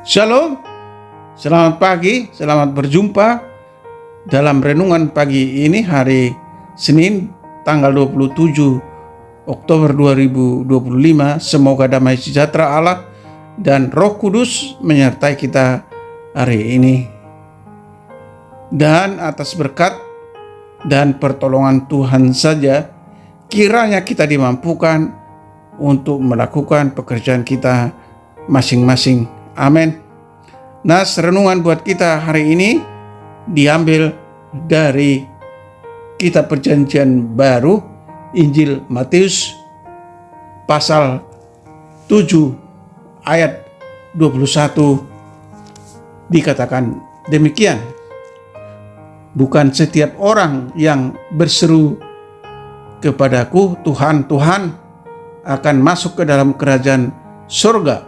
Shalom, selamat pagi, selamat berjumpa dalam renungan pagi ini hari Senin tanggal 27 Oktober 2025. Semoga damai sejahtera Allah dan Roh Kudus menyertai kita hari ini. Dan atas berkat dan pertolongan Tuhan saja, kiranya kita dimampukan untuk melakukan pekerjaan kita masing-masing. Amin. Nas renungan buat kita hari ini diambil dari Kitab Perjanjian Baru, Injil Matius pasal 7 ayat 21, dikatakan demikian. Bukan setiap orang yang berseru kepadaku, Tuhan, Tuhan, akan masuk ke dalam kerajaan surga,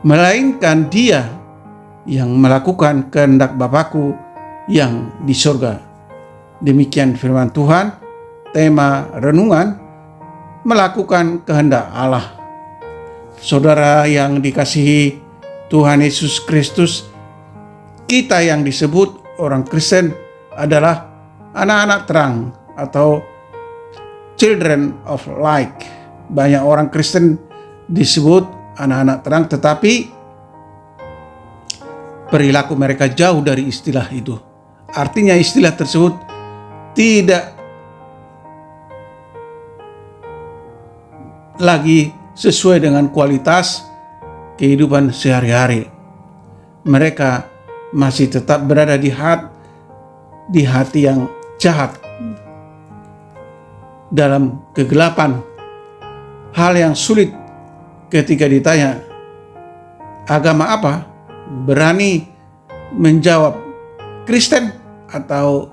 melainkan dia yang melakukan kehendak Bapa-Ku yang di surga. Demikian firman Tuhan. Tema renungan, melakukan kehendak Allah. Saudara yang dikasihi Tuhan Yesus Kristus, kita yang disebut orang Kristen adalah anak-anak terang atau children of light. Banyak orang Kristen disebut anak-anak terang, tetapi perilaku mereka jauh dari istilah itu. Artinya istilah tersebut tidak lagi sesuai dengan kualitas kehidupan sehari-hari. Mereka masih tetap berada di hati yang jahat, dalam kegelapan. Hal yang sulit ketika ditanya agama apa, berani menjawab Kristen atau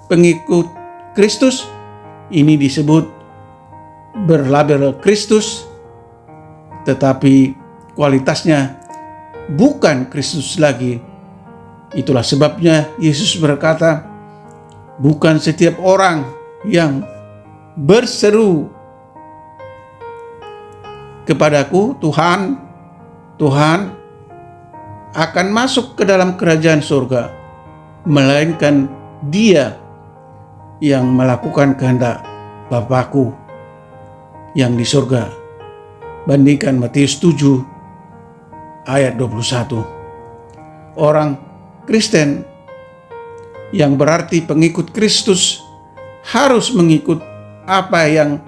pengikut Kristus. Ini disebut berlabel Kristus, tetapi kualitasnya bukan Kristus lagi. Itulah sebabnya Yesus berkata, bukan setiap orang yang berseru kepadaku, Tuhan, Tuhan, akan masuk ke dalam kerajaan surga, melainkan dia yang melakukan kehendak Bapa-Ku yang di surga. Bandingkan Matius 7 ayat 21. Orang Kristen yang berarti pengikut Kristus harus mengikut apa yang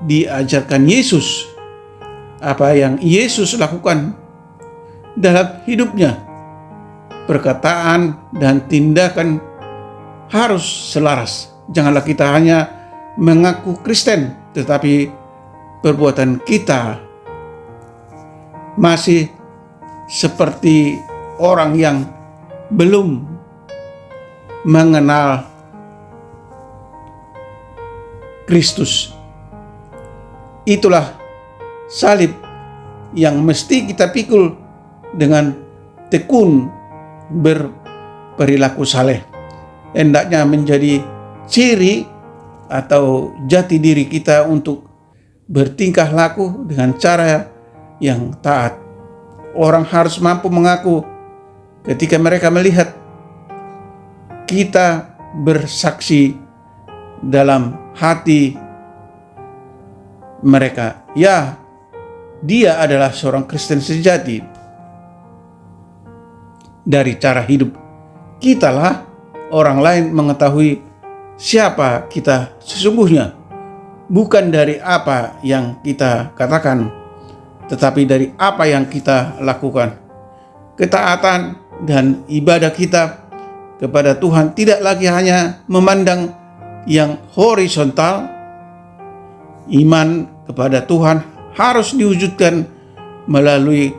diajarkan Yesus, apa yang Yesus lakukan dalam hidupnya. Perkataan dan tindakan harus selaras. Janganlah kita hanya mengaku Kristen, tetapi perbuatan kita masih seperti orang yang belum mengenal Kristus. Itulah salib yang mesti kita pikul dengan tekun berperilaku saleh. Hendaknya menjadi ciri atau jati diri kita untuk bertingkah laku dengan cara yang taat. Orang harus mampu mengaku ketika mereka melihat kita bersaksi dalam hati mereka, ya, dia adalah seorang Kristen sejati. Dari cara hidup kita lah orang lain mengetahui siapa kita sesungguhnya. Bukan dari apa yang kita katakan, tetapi dari apa yang kita lakukan. Ketaatan dan ibadah kita kepada Tuhan tidak lagi hanya memandang yang horizontal. Iman kepada Tuhan harus diwujudkan melalui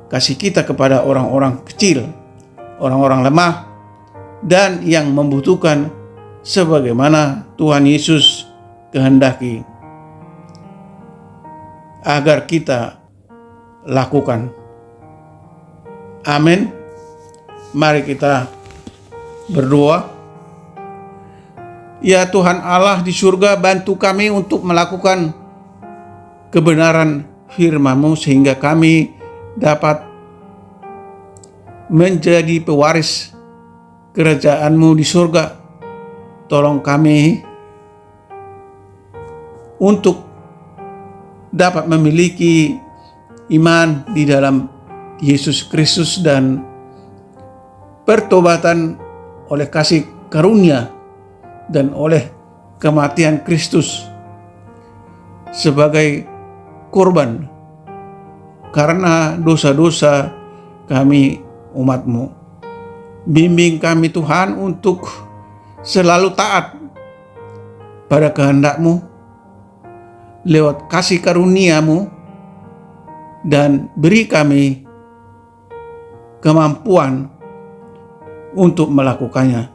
kasih kita kepada orang-orang kecil, orang-orang lemah, dan yang membutuhkan, sebagaimana Tuhan Yesus kehendaki agar kita lakukan. Amin. Mari kita berdoa. Ya Tuhan Allah di surga, bantu kami untuk melakukan kebenaran firman-Mu sehingga kami dapat menjadi pewaris kerajaan-Mu di surga. Tolong kami untuk dapat memiliki iman di dalam Yesus Kristus dan pertobatan oleh kasih karunia dan oleh kematian Kristus sebagai korban karena dosa-dosa kami umat-Mu. Bimbing kami Tuhan untuk selalu taat pada kehendak-Mu lewat kasih karunia-Mu, dan beri kami kemampuan untuk melakukannya.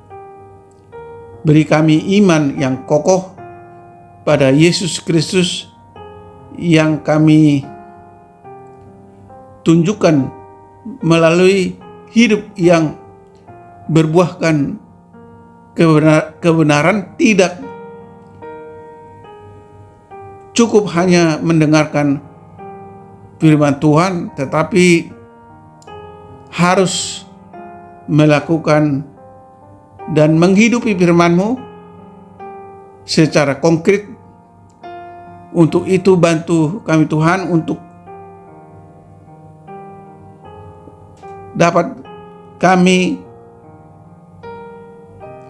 Beri kami iman yang kokoh pada Yesus Kristus yang kami tunjukkan melalui hidup yang berbuahkan kebenaran, tidak cukup hanya mendengarkan firman Tuhan, tetapi harus melakukan dan menghidupi firman-Mu secara konkret. Untuk itu bantu kami Tuhan untuk dapat kami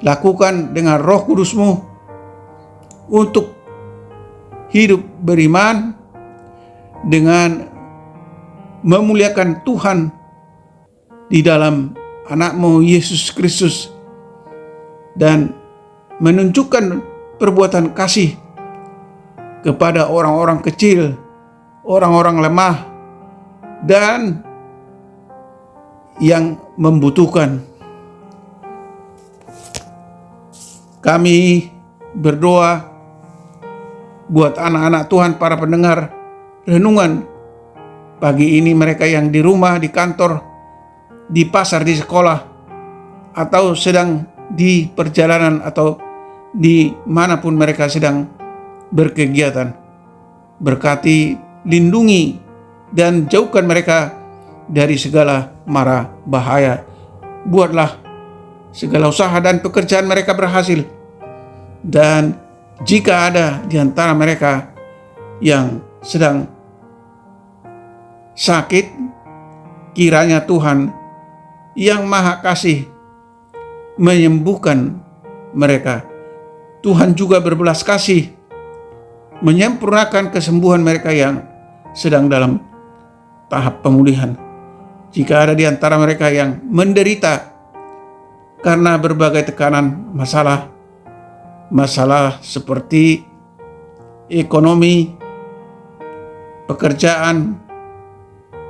lakukan dengan Roh Kudus-Mu untuk hidup beriman dengan memuliakan Tuhan di dalam anak-Mu Yesus Kristus dan menunjukkan perbuatan kasih kepada orang-orang kecil, orang-orang lemah, dan yang membutuhkan. Kami berdoa buat anak-anak Tuhan, para pendengar renungan pagi ini, mereka yang di rumah, di kantor, di pasar, di sekolah, atau sedang di perjalanan, atau di manapun mereka sedang berkegiatan. Berkati, lindungi, dan jauhkan mereka dari segala mara bahaya. Buatlah segala usaha dan pekerjaan mereka berhasil. Dan jika ada di antara mereka yang sedang sakit, kiranya Tuhan yang Maha Kasih menyembuhkan mereka. Tuhan juga berbelas kasih menyempurnakan kesembuhan mereka yang sedang dalam tahap pemulihan. Jika ada di antara mereka yang menderita karena berbagai tekanan masalah seperti ekonomi, pekerjaan,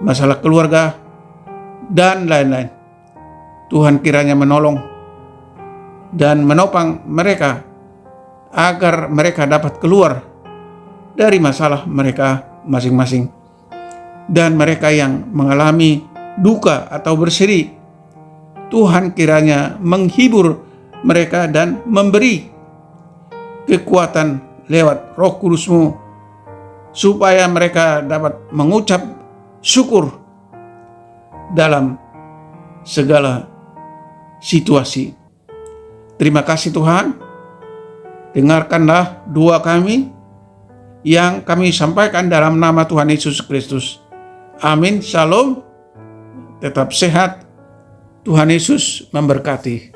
masalah keluarga, dan lain-lain, Tuhan kiranya menolong dan menopang mereka agar mereka dapat keluar dari masalah mereka masing-masing. Dan mereka yang mengalami duka atau bersedih, Tuhan kiranya menghibur mereka dan memberi kekuatan lewat Roh Kudus-Mu supaya mereka dapat mengucap syukur dalam segala situasi. Terima kasih Tuhan. Dengarkanlah doa kami yang kami sampaikan dalam nama Tuhan Yesus Kristus. Amin. Shalom. Tetap sehat. Tuhan Yesus memberkati.